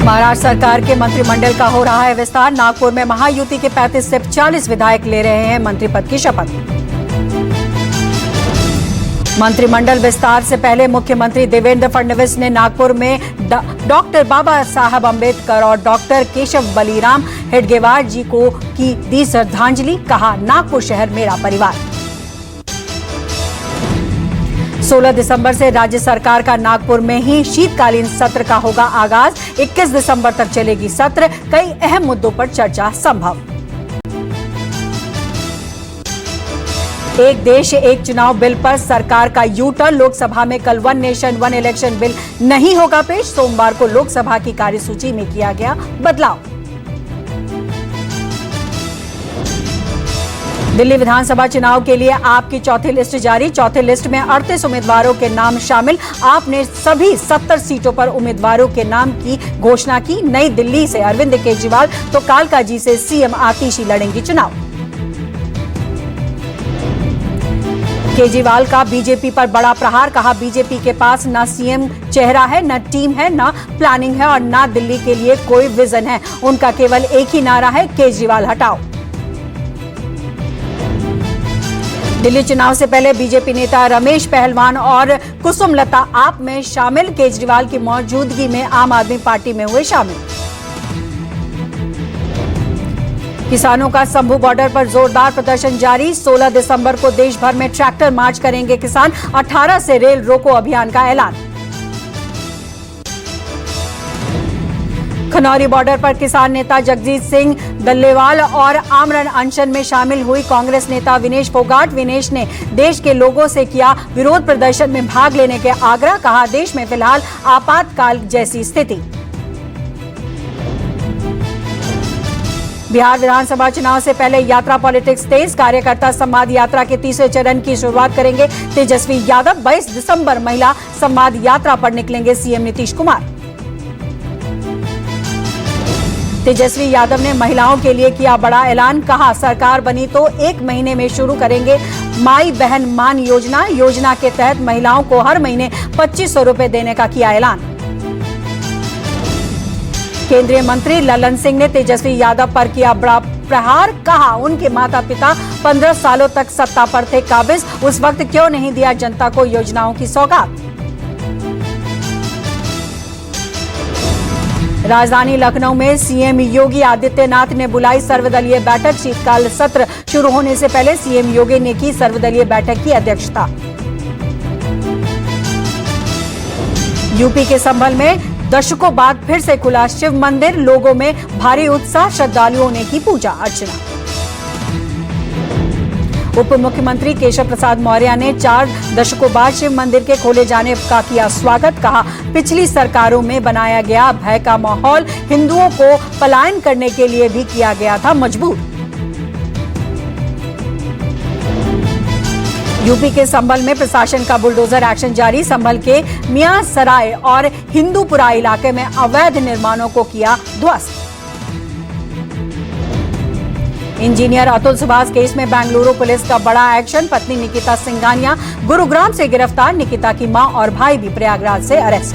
महाराष्ट्र सरकार के मंत्रिमंडल का हो रहा है विस्तार। नागपुर में महायुति के 35 से 40 विधायक ले रहे हैं मंत्री पद की शपथ। मंत्रिमंडल विस्तार से पहले मुख्यमंत्री देवेंद्र फडणवीस ने नागपुर में डॉक्टर बाबा साहब अंबेडकर और डॉक्टर केशव बलिराम हेडगेवार जी को दी श्रद्धांजलि। कहा, नागपुर शहर मेरा परिवार। 16 दिसंबर से राज्य सरकार का नागपुर में ही शीतकालीन सत्र का होगा आगाज। 21 दिसंबर तक चलेगी सत्र। कई अहम मुद्दों पर चर्चा संभव। एक देश एक चुनाव बिल पर सरकार का यू टर्न। लोकसभा में कल one nation one election bill नहीं होगा पेश। सोमवार को लोकसभा की कार्यसूची में किया गया बदलाव। दिल्ली विधानसभा चुनाव के लिए आप की चौथी लिस्ट जारी। चौथी लिस्ट में 38 उम्मीदवारों के नाम शामिल। आप ने सभी 70 सीटों पर उम्मीदवारों के नाम की घोषणा की। नई दिल्ली से अरविंद केजरीवाल तो कालकाजी से सीएम आतिशी लड़ेंगी चुनाव। केजरीवाल का बीजेपी पर बड़ा प्रहार। कहा, बीजेपी के पास न सीएम चेहरा है, न टीम है, न प्लानिंग है और न दिल्ली के लिए कोई विजन है। उनका केवल एक ही नारा है, केजरीवाल हटाओ। दिल्ली चुनाव से पहले बीजेपी नेता रमेश पहलवान और कुसुमलता आप में शामिल। केजरीवाल की मौजूदगी में आम आदमी पार्टी में हुए शामिल। किसानों का शंभू बॉर्डर पर जोरदार प्रदर्शन जारी। 16 दिसंबर को देश भर में ट्रैक्टर मार्च करेंगे किसान। 18 से रेल रोको अभियान का ऐलान। खनौरी बॉर्डर पर किसान नेता जगजीत सिंह डल्लेवाल और आमरण अनशन में शामिल हुई कांग्रेस नेता विनेश फोगाट। विनेश ने देश के लोगों से किया विरोध प्रदर्शन में भाग लेने के आग्रह। कहा, देश में फिलहाल आपातकाल जैसी स्थिति। बिहार विधानसभा चुनाव से पहले यात्रा पॉलिटिक्स तेज। कार्यकर्ता संवाद यात्रा के तीसरे चरण की शुरुआत करेंगे तेजस्वी यादव। 22 दिसंबर महिला संवाद यात्रा पर निकलेंगे सीएम नीतीश कुमार। तेजस्वी यादव ने महिलाओं के लिए किया बड़ा ऐलान। कहा, सरकार बनी तो 1 महीने में शुरू करेंगे माई बहन मान योजना। योजना के तहत महिलाओं को हर महीने 2500 रुपए देने का किया ऐलान। केंद्रीय मंत्री ललन सिंह ने तेजस्वी यादव पर किया बड़ा प्रहार। कहा, उनके माता पिता 15 सालों तक सत्ता पर थे काबिज। उस वक्त क्यों नहीं दिया जनता को योजनाओं की सौगात। राजधानी लखनऊ में सीएम योगी आदित्यनाथ ने बुलाई सर्वदलीय बैठक। शीतकाल सत्र शुरू होने से पहले सीएम योगी ने की सर्वदलीय बैठक की अध्यक्षता। यूपी के संभल में दशकों बाद फिर से खुला शिव मंदिर। लोगों में भारी उत्साह। श्रद्धालुओं ने की पूजा अर्चना। उप मुख्यमंत्री केशव प्रसाद मौर्य ने 4 दशकों बाद शिव मंदिर के खोले जाने का किया स्वागत। कहा, पिछली सरकारों में बनाया गया भय का माहौल हिंदुओं को पलायन करने के लिए भी किया गया था मजबूर। यूपी के संभल में प्रशासन का बुलडोजर एक्शन जारी। संभल के मियां सराय और हिंदूपुरा इलाके में अवैध निर्माणों को किया ध्वस्त। इंजीनियर अतुल सुभाष केस में बेंगलुरु पुलिस का बड़ा एक्शन। पत्नी निकिता सिंघानिया गुरुग्राम से गिरफ्तार। निकिता की मां और भाई भी प्रयागराज से अरेस्ट।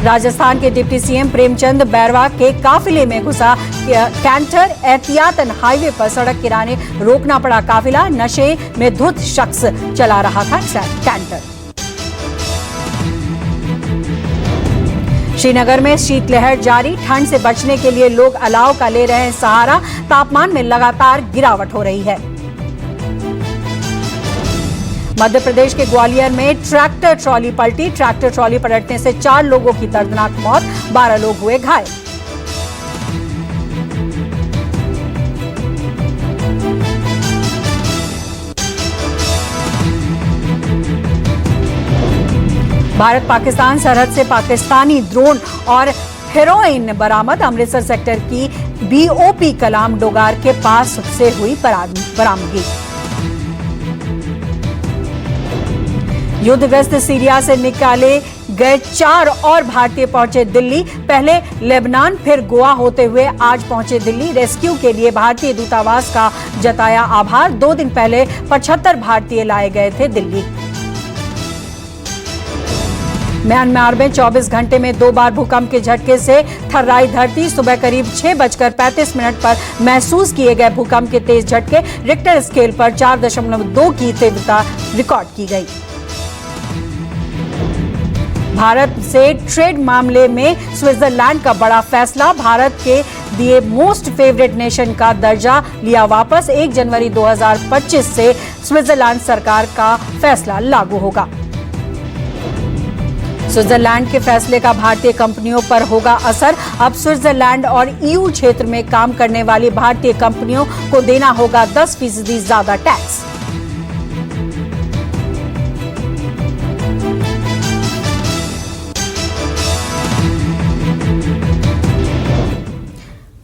राजस्थान के डिप्टी सीएम प्रेमचंद बैरवा के काफिले में घुसा कैंटर। एहतियातन हाईवे पर सड़क किनारे रोकना पड़ा काफिला। नशे में धुत शख्स चला रहा था कैंटर। श्रीनगर में शीतलहर जारी। ठंड से बचने के लिए लोग अलाव का ले रहे हैं सहारा। तापमान में लगातार गिरावट हो रही है। मध्य प्रदेश के ग्वालियर में ट्रैक्टर ट्रॉली पलटी। ट्रैक्टर ट्रॉली पलटने से 4 लोगों की दर्दनाक मौत। 12 लोग हुए घायल। भारत पाकिस्तान सरहद से पाकिस्तानी ड्रोन और हेरोइन बरामद। अमृतसर सेक्टर की बीओपी कलाम डोगार के पास से हुई बरामदगी। युद्धग्रस्त सीरिया से निकाले गए 4 और भारतीय पहुंचे दिल्ली। पहले लेबनान फिर गोवा होते हुए आज पहुंचे दिल्ली। रेस्क्यू के लिए भारतीय दूतावास का जताया आभार। 2 दिन पहले 75 भारतीय लाए गए थे दिल्ली। म्यांमार में 24 घंटे में 2 बार भूकंप के झटके से थर्राई धरती। सुबह करीब 6:35 पर महसूस किए गए भूकंप के तेज झटके। रिक्टर स्केल पर 4.2 की तीव्रता रिकॉर्ड की गई। भारत से ट्रेड मामले में स्विट्जरलैंड का बड़ा फैसला। भारत के दिए मोस्ट फेवरेट नेशन का दर्जा लिया वापस। 1 जनवरी 2025 से स्विट्जरलैंड सरकार का फैसला लागू होगा। स्विट्जरलैंड के फैसले का भारतीय कंपनियों पर होगा असर। अब स्विट्जरलैंड और EU क्षेत्र में काम करने वाली भारतीय कंपनियों को देना होगा 10% ज्यादा टैक्स।